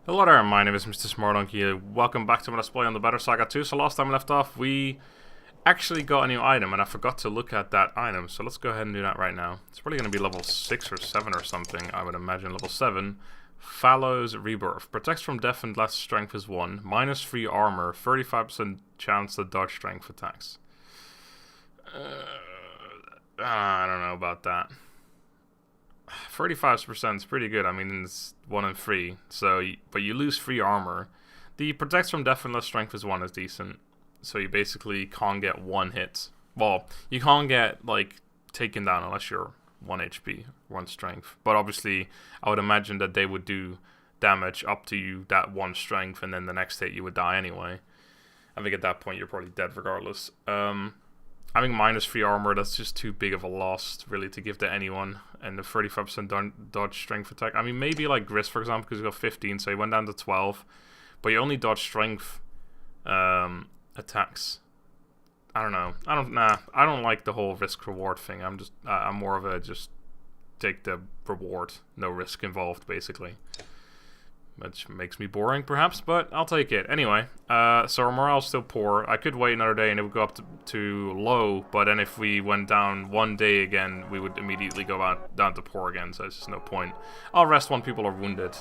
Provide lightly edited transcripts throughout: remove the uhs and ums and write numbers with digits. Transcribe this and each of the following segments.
Hello there, my name is MrSmartDonkey. Welcome back to my Let's Play on the Banner Saga 2. So last time we left off, we actually got a new item, and I forgot to look at that item. So let's go ahead and do that right now. It's probably going to be level 6 or 7 or something, I would imagine. Level 7. Fallow's Rebirth. Protects from death and less strength is 1. Minus 3 armor. 35% chance to dodge strength attacks. I don't know about that. 35% is pretty good. I mean, it's 1 and 3. So, but you lose 3 armor. The protects from death and less strength is 1 is decent. So you basically can't get 1 hit. Well, you can't get like taken down unless you're 1 HP, 1 strength. But obviously, I would imagine that they would do damage up to you that 1 strength, and then the next hit you would die anyway. I think at that point you're probably dead regardless. Having minus 3 armor, that's just too big of a loss, really, to give to anyone. And the 35% dodge strength attack. I mean, maybe like Gris, for example, because he got 15, so he went down to 12. But you only dodge strength attacks. I don't know. I don't like the whole risk-reward thing. I'm more of a just take the reward, no risk involved, basically. Which makes me boring, perhaps, but I'll take it. Anyway, so our morale's still poor. I could wait another day and it would go up to low, but then if we went down 1 day again, we would immediately go down to poor again, so there's just no point. I'll rest when people are wounded.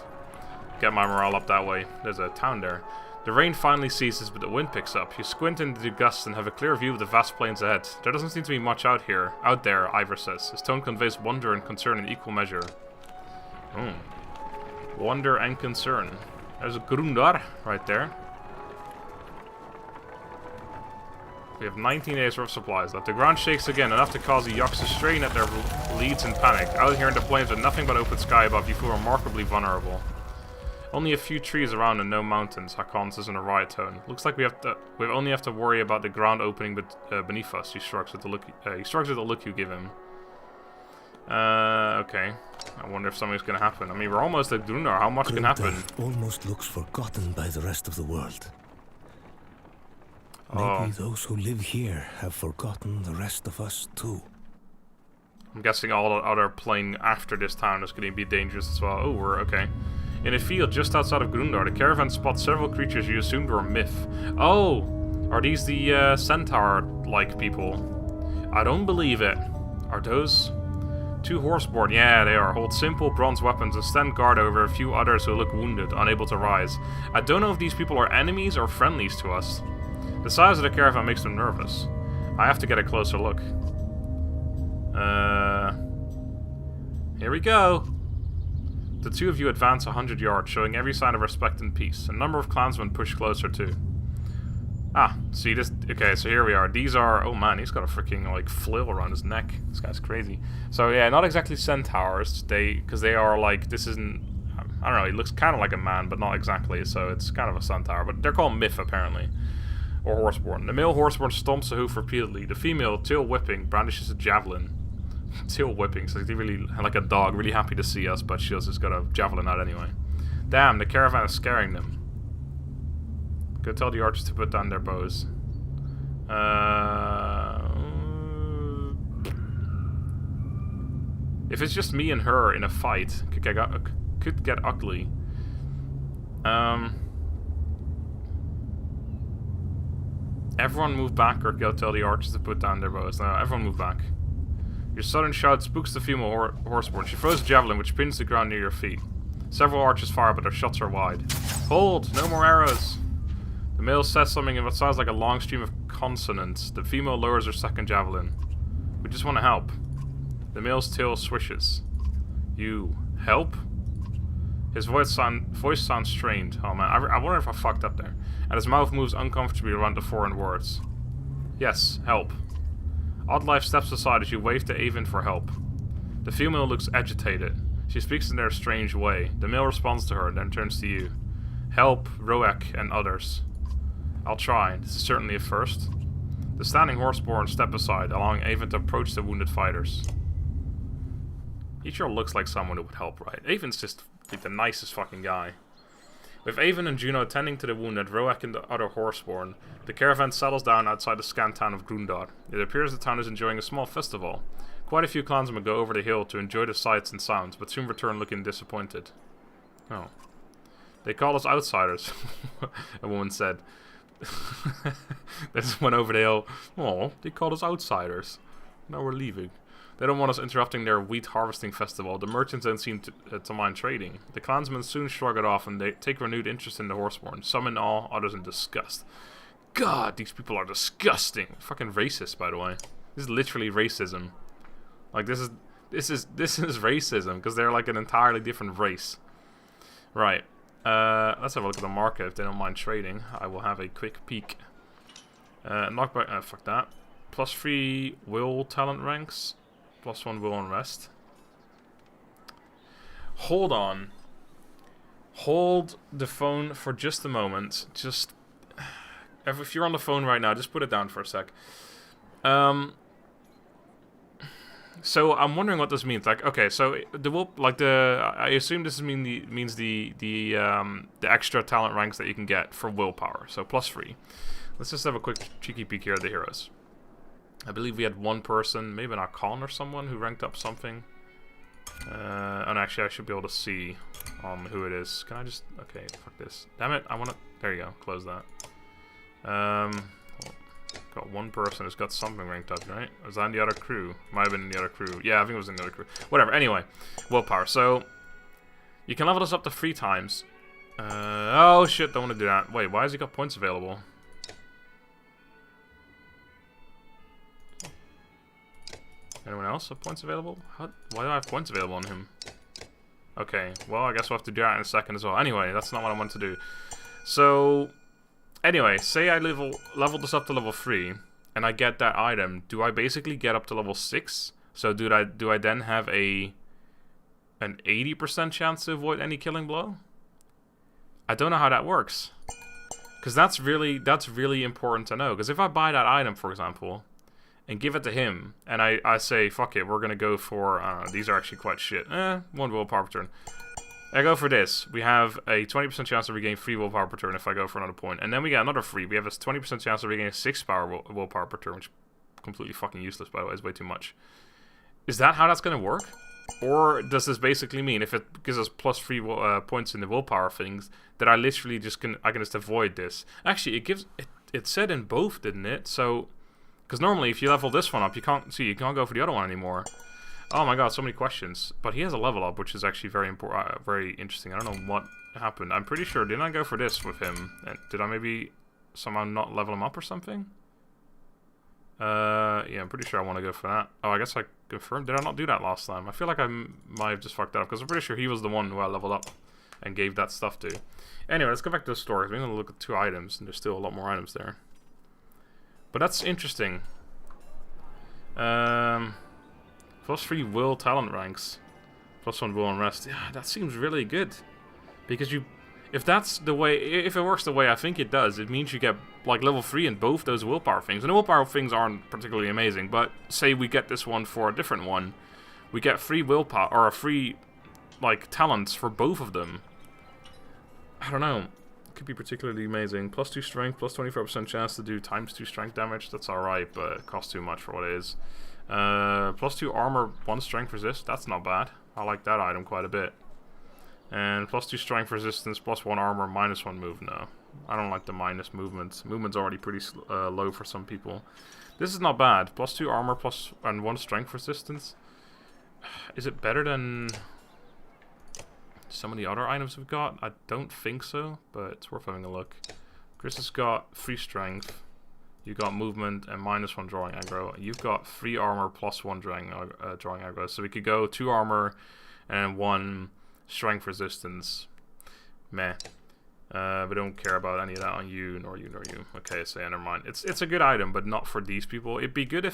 Get my morale up that way. There's a town there. The rain finally ceases, but the wind picks up. You squint into the gusts and have a clear view of the vast plains ahead. There doesn't seem to be much out there, Ivor says. His tone conveys wonder and concern in equal measure. Wonder and concern. There's a Gundar right there. We have 19 days worth of supplies left. The ground shakes again, enough to cause the Yaks to strain at their leads in panic. Out here in the plains with nothing but open sky above, you feel remarkably vulnerable. Only a few trees around and no mountains, Hakan says in a riot tone. Looks like we only have to worry about the ground opening beneath us. He shrugs at the look you give him. Okay. I wonder if something's gonna happen. I mean, we're almost at Gundar. How much can happen? Almost looks forgotten by the rest of the world. Maybe those who live here have forgotten the rest of us too. I'm guessing all the other plain after this town is gonna be dangerous as well. Oh, we're okay. In a field just outside of Gundar, the caravan spots several creatures you assumed were a myth. Oh! Are these the centaur-like people? I don't believe it. Are those... 2 Horseborn, yeah, they are. Hold simple bronze weapons and stand guard over a few others who look wounded, unable to rise. I don't know if these people are enemies or friendlies to us. The size of the caravan makes them nervous. I have to get a closer look. Here we go. The 2 of you advance 100 yards, showing every sign of respect and peace. A number of clansmen push closer too. Ah, see this? Okay, so here we are. These are... Oh man, he's got a freaking, like, flail around his neck. This guy's crazy. So yeah, not exactly centaurs. Because they are, like... This isn't... I don't know, he looks kind of like a man, but not exactly. So it's kind of a centaur. But they're called myth, apparently. Or horseborn. The male horseborn stomps a hoof repeatedly. The female, tail whipping, brandishes a javelin. Tail whipping, so he's really, like a dog, really happy to see us, but she's just got a javelin out anyway. Damn, the caravan is scaring them. Go tell the archers to put down their bows. If it's just me and her in a fight, could get ugly. Everyone move back or go tell the archers to put down their bows. No, everyone move back. Your sudden shout spooks the female horseborn. She throws a javelin which pins the ground near your feet. Several archers fire, but their shots are wide. Hold! No more arrows! The male says something in what sounds like a long stream of consonants. The female lowers her second javelin. We just want to help. The male's tail swishes. You help? His voice sounds strained. Oh man, I wonder if I fucked up there. And his mouth moves uncomfortably around the foreign words. Yes, help. Oddlife steps aside as you wave to Avon for help. The female looks agitated. She speaks in their strange way. The male responds to her and then turns to you. Help, Roek, and others. I'll try. This is certainly a first. The standing horseborn step aside, allowing Avon to approach the wounded fighters. He sure looks like someone who would help, right? Avon's just like the nicest fucking guy. With Avon and Juno tending to the wounded, Roek and the other horseborn, the caravan settles down outside the scant town of Gundar. It appears the town is enjoying a small festival. Quite a few clansmen go over the hill to enjoy the sights and sounds, but soon return looking disappointed. Oh. They call us outsiders, a woman said. They just went over the hill. Oh, they called us outsiders. Now we're leaving. They don't want us interrupting their wheat harvesting festival. The merchants don't seem to mind trading. The clansmen soon shrug it off and they take renewed interest in the Horseborn. Some in awe, others in disgust. God, these people are disgusting. Fucking racist, by the way. This is literally racism. Like, this is racism, because they're like an entirely different race. Right. Let's have a look at the market if they don't mind trading. I will have a quick peek. Knockback, fuck that. +3 will talent ranks. +1 will and rest. Hold on. Hold the phone for just a moment. Just, if you're on the phone right now, just put it down for a sec. So I'm wondering what this means. Like, okay, so I assume this means the extra talent ranks that you can get for willpower. So +3. Let's just have a quick cheeky peek here at the heroes. I believe we had one person, maybe an Archon or someone, who ranked up something. And actually I should be able to see who it is. Can I just... Okay, fuck this. Damn it, I wanna... There you go, close that. Got one person who's got something ranked up, right? Was that in the other crew? Might have been in the other crew. Yeah, I think it was in the other crew. Whatever, anyway. Willpower. So, you can level this up to 3 times. Oh shit, don't want to do that. Wait, why has he got points available? Anyone else have points available? Why do I have points available on him? Okay, well, I guess we'll have to do that in a second as well. Anyway, that's not what I want to do. So, anyway, say I level this up to level 3, and I get that item. Do I basically get up to level 6? So do I then have an 80% chance to avoid any killing blow? I don't know how that works. Because that's really important to know. Because if I buy that item, for example, and give it to him, and I say, fuck it, we're going to go for, these are actually quite shit. 1 willpower per turn. I go for this. We have a 20% chance to regain 3 willpower per turn if I go for another point. And then we get another 3. We have a 20% chance to regain 6 willpower per turn, which is completely fucking useless, by the way. It's way too much. Is that how that's going to work? Or does this basically mean, if it gives us +3 points in the willpower things, that I literally I can just avoid this? Actually, it said in both, didn't it? So... Because normally, if you level this one up, you can't go for the other one anymore. Oh my god, so many questions. But he has a level up, which is actually very important, very interesting. I don't know what happened. I'm pretty sure, didn't I go for this with him? And did I maybe somehow not level him up or something? Yeah, I'm pretty sure I want to go for that. Oh, I guess I confirmed. Did I not do that last time? I feel like I might have just fucked that up, because I'm pretty sure he was the one who I leveled up and gave that stuff to. Anyway, let's go back to the store. We're going to look at 2 items, and there's still a lot more items there. But that's interesting. +3 will talent ranks. +1 will and rest. Yeah, that seems really good. Because if it works the way I think it does, it means you get like level 3 in both those willpower things. And the willpower things aren't particularly amazing, but say we get this one for a different one, we get 3 willpower, or 3 like talents for both of them. I don't know. Could be particularly amazing. +2 strength, +24% chance to do ×2 strength damage. That's alright, but it costs too much for what it is. +2 armor, 1 strength resist. That's not bad. I like that item quite a bit. And +2 strength resistance, +1 armor, -1 move. No, I don't like the minus movement. Movement's already pretty low for some people. This is not bad. +2 armor and 1 strength resistance. Is it better than some of the other items we've got? I don't think so, but it's worth having a look. Chris has got 3 strength. You got movement and -1 drawing aggro. You've got 3 armor +1 drawing aggro. So we could go 2 armor and 1 strength resistance. Meh. We don't care about any of that on you, nor you, nor you. Okay, so yeah, never mind. It's a good item, but not for these people. It'd be good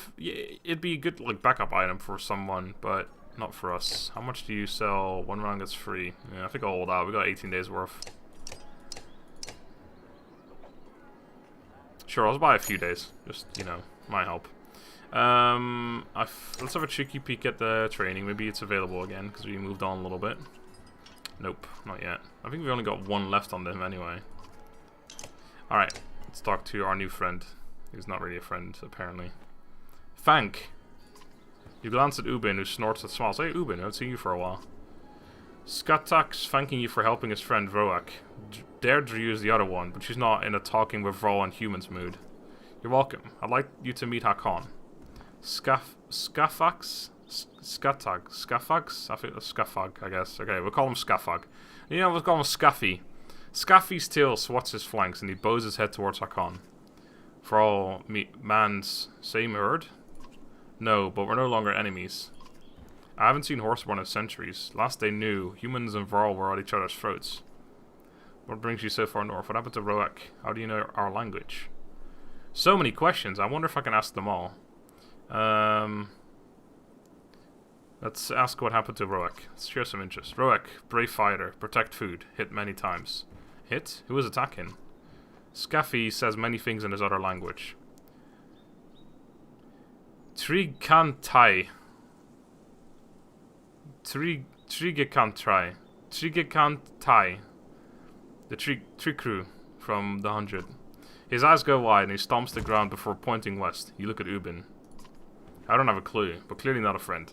like backup item for someone, but not for us. How much do you sell? 1 round gets free. Yeah, I think I'll hold out. We got 18 days worth. Sure, I'll buy a few days. Just, you know, might help. Let's have a cheeky peek at the training. Maybe it's available again, because we moved on a little bit. Nope, not yet. I think we only got 1 left on them anyway. Alright, let's talk to our new friend. He's not really a friend, apparently. Thank. You glance at Ubin, who snorts and smiles. Hey, Ubin, I haven't seen you for a while. Skatak's thanking you for helping his friend Roak. Deirdre is the other one, but she's not in a talking with Vrol and humans mood. You're welcome. I'd like you to meet Hakon. Skafax? Skafax? I think that's Skafag, I guess. Okay, we'll call him Skafag. You know, we'll call him Skaffy. Skaffy's tail swats his flanks and he bows his head towards Hakon. Vrol, man's same herd? No, but we're no longer enemies. I haven't seen Horseborn in centuries. Last they knew, humans and Vrol were at each other's throats. What brings you so far north? What happened to Roak? How do you know our language? So many questions. I wonder if I can ask them all. Let's ask what happened to Roak. Let's show some interest. Roak, brave fighter, protect food, hit many times. Hit? Who was attacking? Skaffy says many things in his other language. Trigantai. Trigantai. The tree crew from the 100. His eyes go wide and he stomps the ground before pointing west. You look at Ubin. I don't have a clue, but clearly not a friend.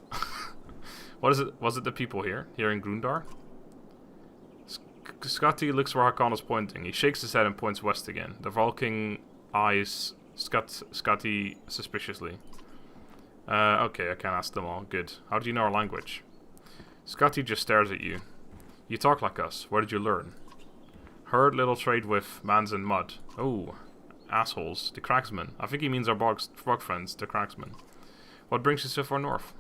What is it? Was it the people here in Gundar? Scotty looks where Hakon is pointing. He shakes his head and points west again. The Viking eyes Scotty suspiciously. Okay, I can't ask them all. Good. How do you know our language? Scotty just stares at you. You talk like us. Where did you learn? Heard little trade with mans in mud. Oh, assholes. The cracksmen. I think he means our bog friends, the cracksmen. What brings you so far north?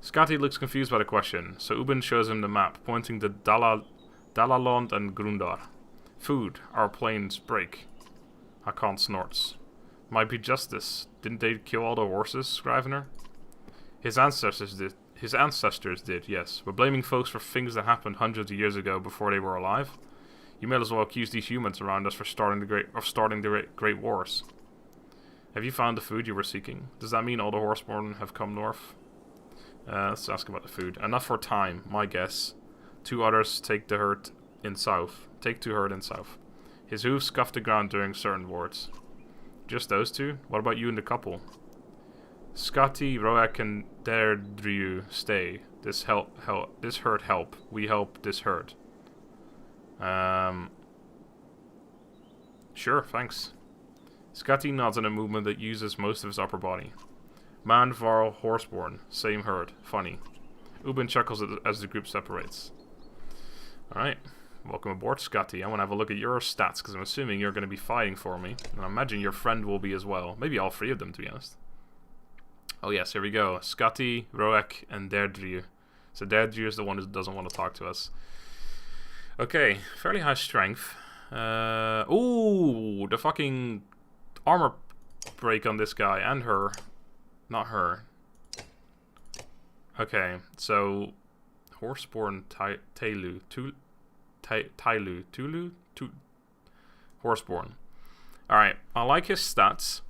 Scotty looks confused by the question, so Ubin shows him the map, pointing to Dalalond and Grundar. Food. Our planes break. Hakon snorts. Might be justice. Didn't they kill all the horses, Scrivener? His ancestors did, yes. We're blaming folks for things that happened hundreds of years ago before they were alive. You may as well accuse these humans around us for starting the great wars. Have you found the food you were seeking? Does that mean all the Horseborn have come north? Let's ask about the food. Enough for time, my guess. 2 others take the herd in south. Take 2 herd in south. His hooves scuff the ground during certain words. Just those 2? What about you and the couple? Scotty, Roak, and Deirdre stay. This herd help. We help this herd. Sure, thanks. Scotty nods in a movement that uses most of his upper body. Man, Varl, Horseborn, same herd. Funny. Ubin chuckles as the group separates. Alright, welcome aboard, Scotty. I want to have a look at your stats, because I'm assuming you're going to be fighting for me. And I imagine your friend will be as well. Maybe all 3 of them, to be honest. Oh yes, here we go. Scotty, Roak, and Deirdre. So Deirdre is the one who doesn't want to talk to us. Okay, fairly high strength. Ooh, the fucking armor break on this guy and her. Not her. Okay, so Horseborn Tulu Horseborn. Alright, I like his stats.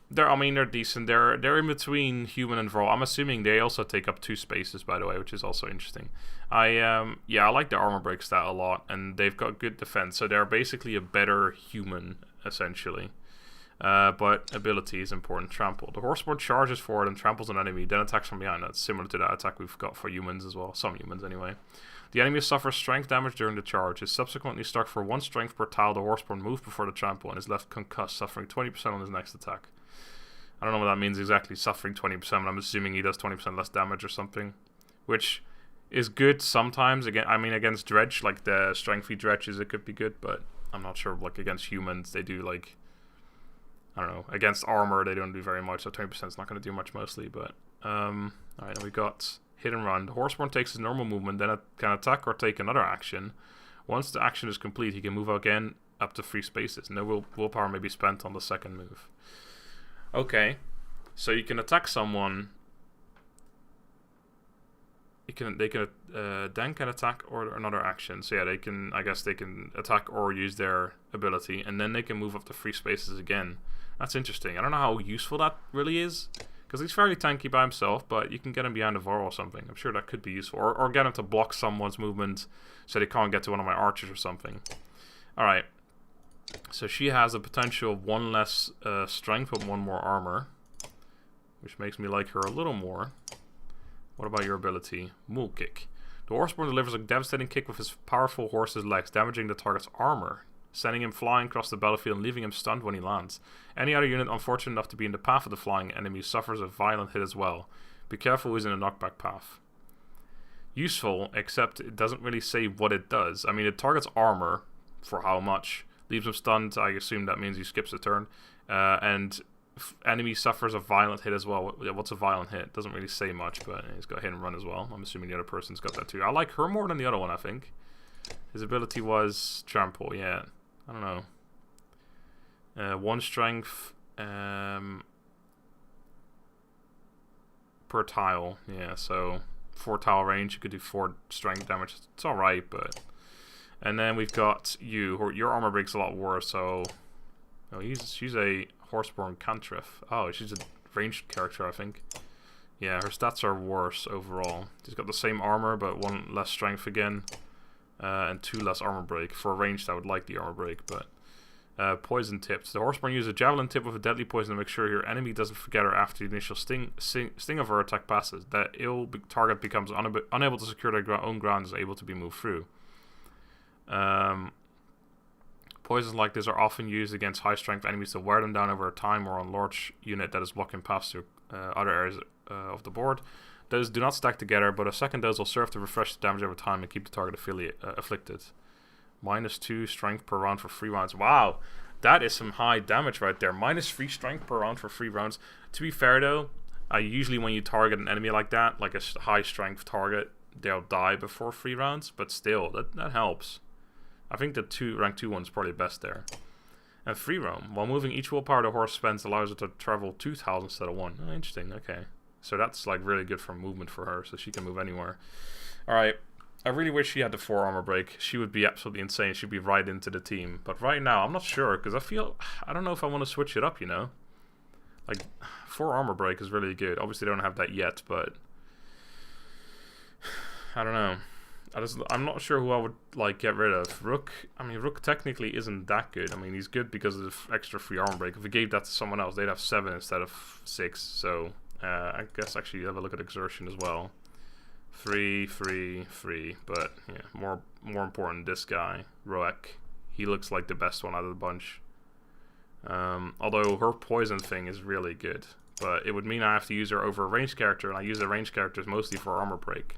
They're decent. They're in between human and Vrol. I'm assuming they also take up 2 spaces, by the way, which is also interesting. I like the armor break stat a lot, and they've got good defense, so they're basically a better human, essentially. But ability is important. Trample. The Horseborn charges forward and tramples an enemy, then attacks from behind. That's similar to that attack we've got for humans as well. Some humans, anyway. The enemy suffers strength damage during the charge. Is subsequently struck for 1 strength per tile the Horseborn moved before the trample, and is left concussed, suffering 20% on his next attack. I don't know what that means exactly, suffering 20%, but I'm assuming he does 20% less damage or something. Which is good sometimes. Against Dredge, like the strengthy Dredges, it could be good, but I'm not sure. Like, against humans, they do, like, I don't know. Against armor, they don't do very much, so 20% is not going to do much mostly, but... Alright, we got hit and run. The Horseborn takes his normal movement, then it can attack or take another action. Once the action is complete, he can move again up to 3 spaces. No willpower may be spent on the second move. Okay, so you can attack someone. They can attack or another action. So yeah, they can. I guess they can attack or use their ability, and then they can move up to 3 spaces again. That's interesting. I don't know how useful that really is, because he's fairly tanky by himself. But you can get him behind a Varl or something. I'm sure that could be useful, or get him to block someone's movement so they can't get to one of my archers or something. All right. So she has a potential of 1 less strength but 1 more armor, which makes me like her a little more. What about your ability? Mule kick. The Horseborn delivers a devastating kick with his powerful horse's legs, damaging the target's armor, sending him flying across the battlefield and leaving him stunned when he lands. Any other unit unfortunate enough to be in the path of the flying enemy suffers a violent hit as well. Be careful who's in a knockback path. Useful, except it doesn't really say what it does. I mean, it targets armor, for how much. Leaves him stunned, I assume that means he skips a turn. And enemy suffers a violent hit as well. What's a violent hit? Doesn't really say much, but he's got hit and run as well. I'm assuming the other person's got that too. I like her more than the other one, I think. His ability was trample, yeah. I don't know. 1 strength per tile, yeah, so 4 tile range, you could do 4 strength damage. It's alright, but... And then we've got you. Your armor break's a lot worse, so... Oh, she's a Horseborn cantref. Oh, she's a ranged character, I think. Yeah, her stats are worse overall. She's got the same armor, but 1 less strength again. And 2 less armor break. For ranged, I would like the armor break, but... poison tips. The Horseborn uses a javelin tip with a deadly poison to make sure your enemy doesn't forget her after the initial sting of her attack passes. That ill target becomes unable to secure their own ground and is able to be moved through. Poisons like this are often used against high strength enemies to wear them down over time or on large unit that is blocking paths to other areas of the board. Those do not stack together, but a second dose will serve to refresh the damage over time and keep the target afflicted. -2 strength per round for 3 rounds. Wow, that is some high damage right there. -3 strength per round for 3 rounds. To be fair though, usually when you target an enemy like that, like a high strength target, they'll die before 3 rounds, but still, that helps. I think the rank 2 one's probably best there. And free roam. While moving, each willpower the horse spends allows it to travel 2 tiles instead of 1. Oh, interesting, okay. So that's like really good for movement for her, so she can move anywhere. Alright. I really wish she had the 4 armor break. She would be absolutely insane. She'd be right into the team. But right now, I'm not sure, because I don't know if I want to switch it up, you know? Like, 4 armor break is really good. Obviously, they don't have that yet, but... I don't know. I'm not sure who I would, like, get rid of. Rook, I mean, Rook technically isn't that good. I mean, he's good because of the extra free armor break. If we gave that to someone else, they'd have 7 instead of 6. So, I guess actually have a look at exertion as well. 3, 3, 3, but yeah, more important, this guy, Roek. He looks like the best one out of the bunch. Although her poison thing is really good, but it would mean I have to use her over a ranged character, and I use the ranged characters mostly for armor break,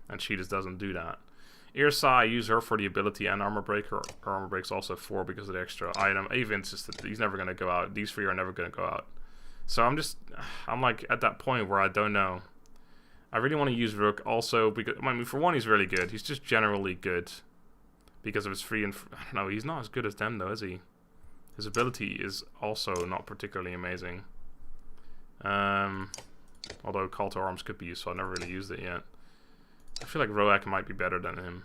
and she just doesn't do that. Irsa, I use her for the ability and armor break. Her armor break's also 4 because of the extra item. Avins is that he's never gonna go out. These 3 are never gonna go out. So I'm like at that point where I don't know. I really want to use Rook also because, I mean, for one, he's really good. He's just generally good because of his free and... I don't know, he's not as good as them though, is he? His ability is also not particularly amazing. Although Call to Arms could be useful, I've never really used it yet. I feel like Roek might be better than him.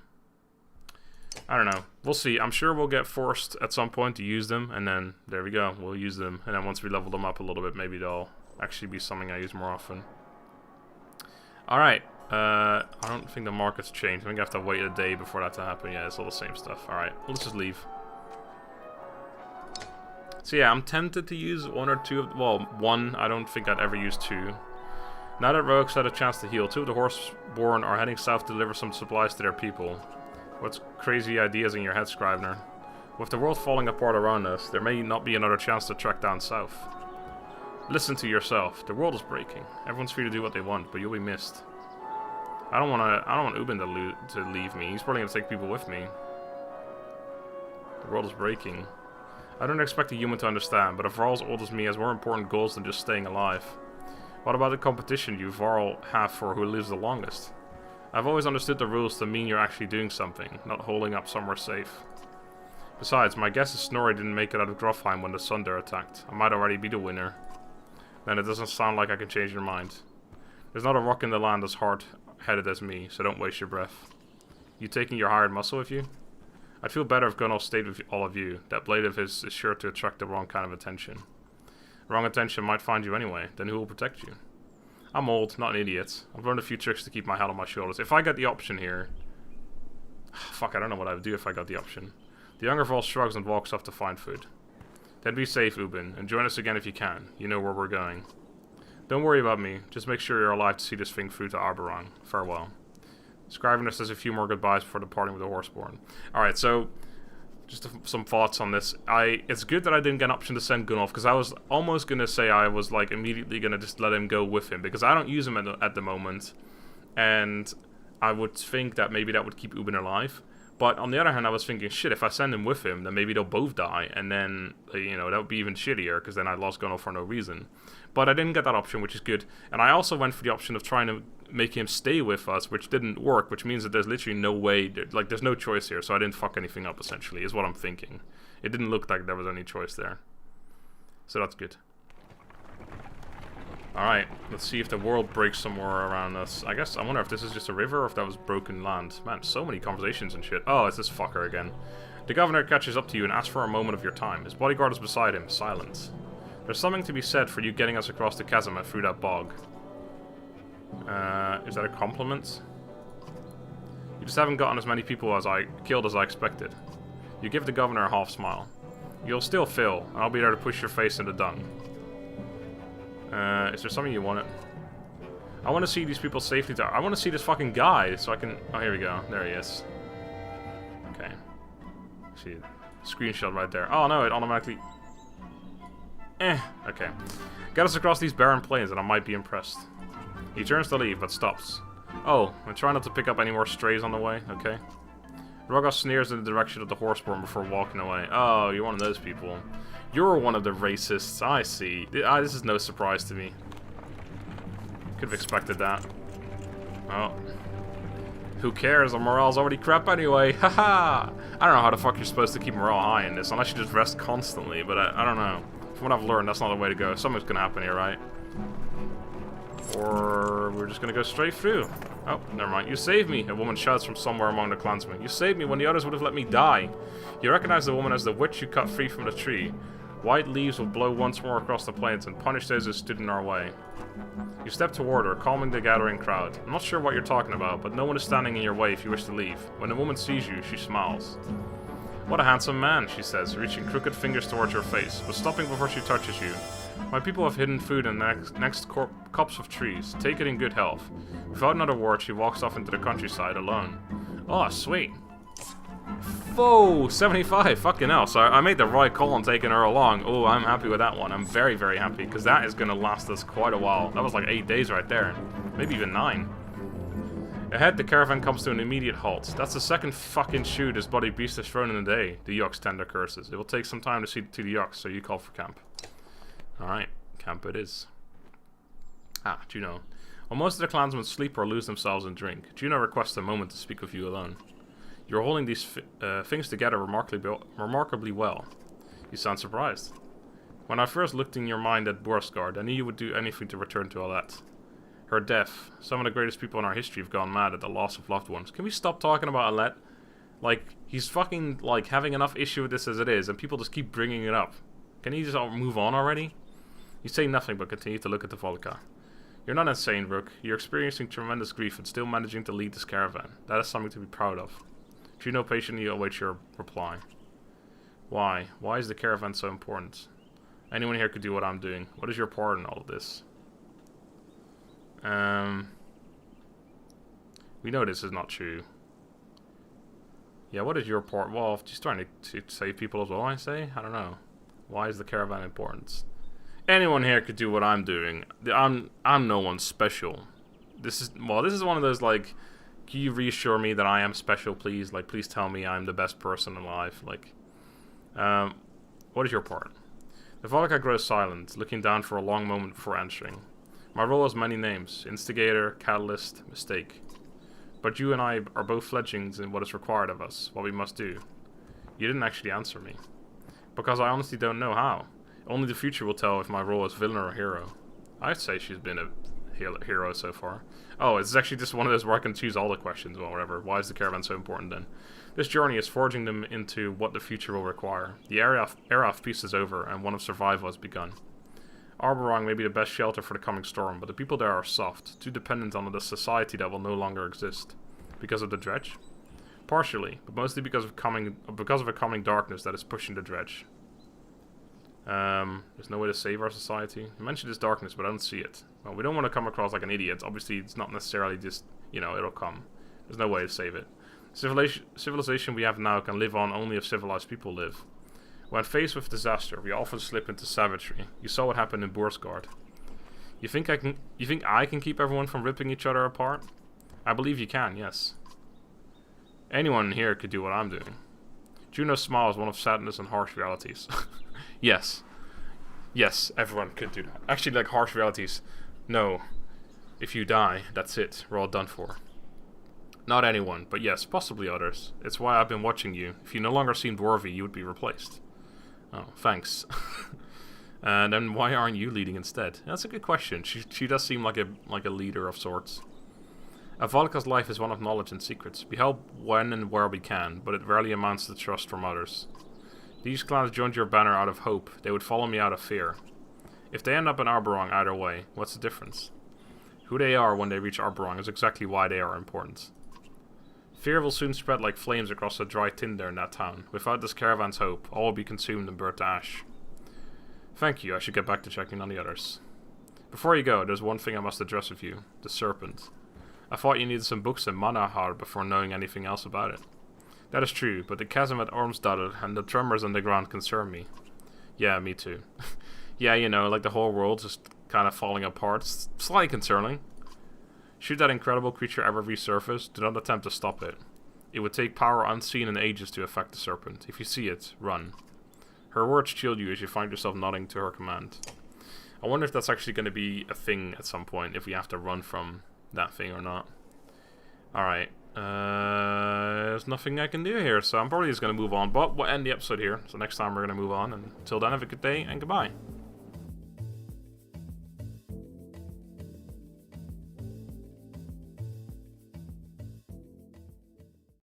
I don't know. We'll see. I'm sure we'll get forced at some point to use them, and then there we go. We'll use them, and then once we level them up a little bit, maybe they'll actually be something I use more often. Alright, I don't think the market's changed. I think I have to wait a day before that to happen. Yeah, it's all the same stuff. Alright, let's just leave. So yeah, I'm tempted to use 1 or 2 of... Well, 1, I don't think I'd ever use 2. Now that Rogues had a chance to heal, 2 of the Horseborn are heading south to deliver some supplies to their people. What's crazy ideas in your head, Scrivener? With the world falling apart around us, there may not be another chance to trek down south. Listen to yourself. The world is breaking. Everyone's free to do what they want, but you'll be missed. I don't want Ubin to leave me. He's probably gonna take people with me. The world is breaking. I don't expect a human to understand, but a Varl as old as me has more important goals than just staying alive. What about the competition you Varl have for who lives the longest? I've always understood the rules to mean you're actually doing something, not holding up somewhere safe. Besides, my guess is Snorri didn't make it out of Grofheim when the Sundar attacked. I might already be the winner. Then it doesn't sound like I can change your mind. There's not a rock in the land as hard-headed as me, so don't waste your breath. You taking your hired muscle with you? I'd feel better if Gunnar stayed with all of you. That blade of his is sure to attract the wrong kind of attention. Wrong attention might find you anyway, then who will protect you? I'm old, not an idiot. I've learned a few tricks to keep my head on my shoulders. If I get the option here... Fuck, I don't know what I would do if I got the option. The younger Varl shrugs and walks off to find food. Then be safe, Ubin, and join us again if you can. You know where we're going. Don't worry about me. Just make sure you're alive to see this thing through to Arberong. Farewell. Scrivener says a few more goodbyes before departing with the Horseborn. Alright, so just some thoughts on this. It's good that I didn't get an option to send Gunolf, because I was almost going to say I was like immediately going to just let him go with him, because I don't use him at the moment, and I would think that maybe that would keep Ubin alive. But on the other hand, I was thinking, shit, if I send him with him, then maybe they'll both die, and then, you know, that would be even shittier, because then I lost Gunolf for no reason. But I didn't get that option, which is good. And I also went for the option of trying to make him stay with us, which didn't work, which means that there's literally no way, like, there's no choice here, so I didn't fuck anything up, essentially, is what I'm thinking. It didn't look like there was any choice there. So that's good. Alright, let's see if the world breaks somewhere around us. I guess, I wonder if this is just a river or if that was broken land. Man, so many conversations and shit. Oh, it's this fucker again. The governor catches up to you and asks for a moment of your time. His bodyguard is beside him, silent. There's something to be said for you getting us across the chasm and through that bog. Is that a compliment? You just haven't gotten as many people as I killed as I expected. You give the governor a half smile. You'll still fail, and I'll be there to push your face in the dung. Is there something you wanted? I want to see these people safely. I want to see this fucking guy, so I can... Oh, here we go. There he is. Okay. See, screenshot right there. Oh no, it automatically... Okay. Get us across these barren plains, and I might be impressed. He turns to leave, but stops. Oh, and try not to pick up any more strays on the way, okay? Rogos sneers in the direction of the Horseborn before walking away. Oh, you're one of those people. You're one of the racists, I see. This is no surprise to me. Could have expected that. Oh. Who cares? Our morale's already crap anyway, haha! I don't know how the fuck you're supposed to keep morale high in this, unless you just rest constantly, but I don't know. From what I've learned, that's not the way to go. Something's gonna happen here, right? Or we're just gonna go straight through. Oh, never mind. You saved me, a woman shouts from somewhere among the clansmen. You saved me when the others would have let me die. You recognize the woman as the witch you cut free from the tree. White leaves will blow once more across the plains and punish those who stood in our way. You step toward her, calming the gathering crowd. I'm not sure what you're talking about, but no one is standing in your way if you wish to leave. When the woman sees you, she smiles. What a handsome man, she says, reaching crooked fingers towards your face, but stopping before she touches you. My people have hidden food in the next cups of trees. Take it in good health. Without another word, she walks off into the countryside alone. Oh, sweet. Whoa, 75, fucking hell. So I made the right call on taking her along. Oh, I'm happy with that one. I'm very, very happy, because that is going to last us quite a while. That was like 8 days right there. Maybe even 9. Ahead, the caravan comes to an immediate halt. That's the second fucking shoe this bloody beast has thrown in a day. The Yuks tender curses. It will take some time to see to the Yuks, so you call for camp. Alright, camp it is. Ah, Juno. While most of the clansmen sleep or lose themselves in drink, Juno requests a moment to speak with you alone. You're holding these things together remarkably well. You sound surprised. When I first looked in your mind at Borsgard, I knew you would do anything to return to Alette. Her death. Some of the greatest people in our history have gone mad at the loss of loved ones. Can we stop talking about Alette? Like, he's fucking, like, having enough issue with this as it is, and people just keep bringing it up. Can he just move on already? You say nothing, but continue to look at the Volca. You're not insane, Rook. You're experiencing tremendous grief and still managing to lead this caravan. That is something to be proud of. Juno patiently awaits your reply. Why? Why is the caravan so important? Anyone here could do what I'm doing. What is your part in all of this? We know this is not true. Yeah, what is your part? Well, just trying to save people as well, I say? I don't know. Why is the caravan important? Anyone here could do what I'm doing. I'm no one special. This is one of those, like, can you reassure me that I am special, please? Like, please tell me I'm the best person alive. Like, what is your part? The Volca grows silent, looking down for a long moment before answering. My role has many names: instigator, catalyst, mistake. But you and I are both fledglings in what is required of us, what we must do. You didn't actually answer me. Because I honestly don't know how. Only the future will tell if my role is villain or hero. I'd say she's been a hero so far. Oh, it's actually just one of those where I can choose all the questions, well, whatever. Why is the caravan so important then? This journey is forging them into what the future will require. The era of peace is over, and one of survival has begun. Arborong may be the best shelter for the coming storm, but the people there are soft, too dependent on the society that will no longer exist. Because of the dredge? Partially, but mostly because of a coming darkness that is pushing the dredge. There's no way to save our society. I mentioned this darkness, but I don't see it. Well, we don't want to come across like an idiot. Obviously, it's not necessarily just, you know, it'll come. There's no way to save it. Civilization we have now can live on only if civilized people live. When faced with disaster, we often slip into savagery. You saw what happened in Boersgard. You think I can keep everyone from ripping each other apart? I believe you can, yes. Anyone here could do what I'm doing. Juno's smile is one of sadness and harsh realities. Yes. Yes, everyone could do that. Actually, like, harsh realities. No. If you die, that's it. We're all done for. Not anyone, but yes, possibly others. It's why I've been watching you. If you no longer seemed worthy, you would be replaced. Oh, thanks. And then why aren't you leading instead? That's a good question. She does seem like a leader of sorts. A Volka's life is one of knowledge and secrets. We help when and where we can, but it rarely amounts to trust from others. These clans joined your banner out of hope. They would follow me out of fear. If they end up in Arborong either way, what's the difference? Who they are when they reach Arborong is exactly why they are important. Fear will soon spread like flames across the dry tinder in that town. Without this caravan's hope, all will be consumed and burnt to ash. Thank you, I should get back to checking on the others. Before you go, there's one thing I must address with you. The serpent. I thought you needed some books in Manahar before knowing anything else about it. That is true, but the chasm at Ormsdale and the tremors on the ground concern me. Yeah, me too. Yeah, you know, like the whole world just kind of falling apart. It's slightly concerning. Should that incredible creature ever resurface, do not attempt to stop it. It would take power unseen in ages to affect the serpent. If you see it, run. Her words chill you as you find yourself nodding to her command. I wonder if that's actually going to be a thing at some point, if we have to run from that thing or not. Alright. There's nothing I can do here, so I'm probably just going to move on. But we'll end the episode here. So next time we're going to move on. And until then, have a good day and goodbye.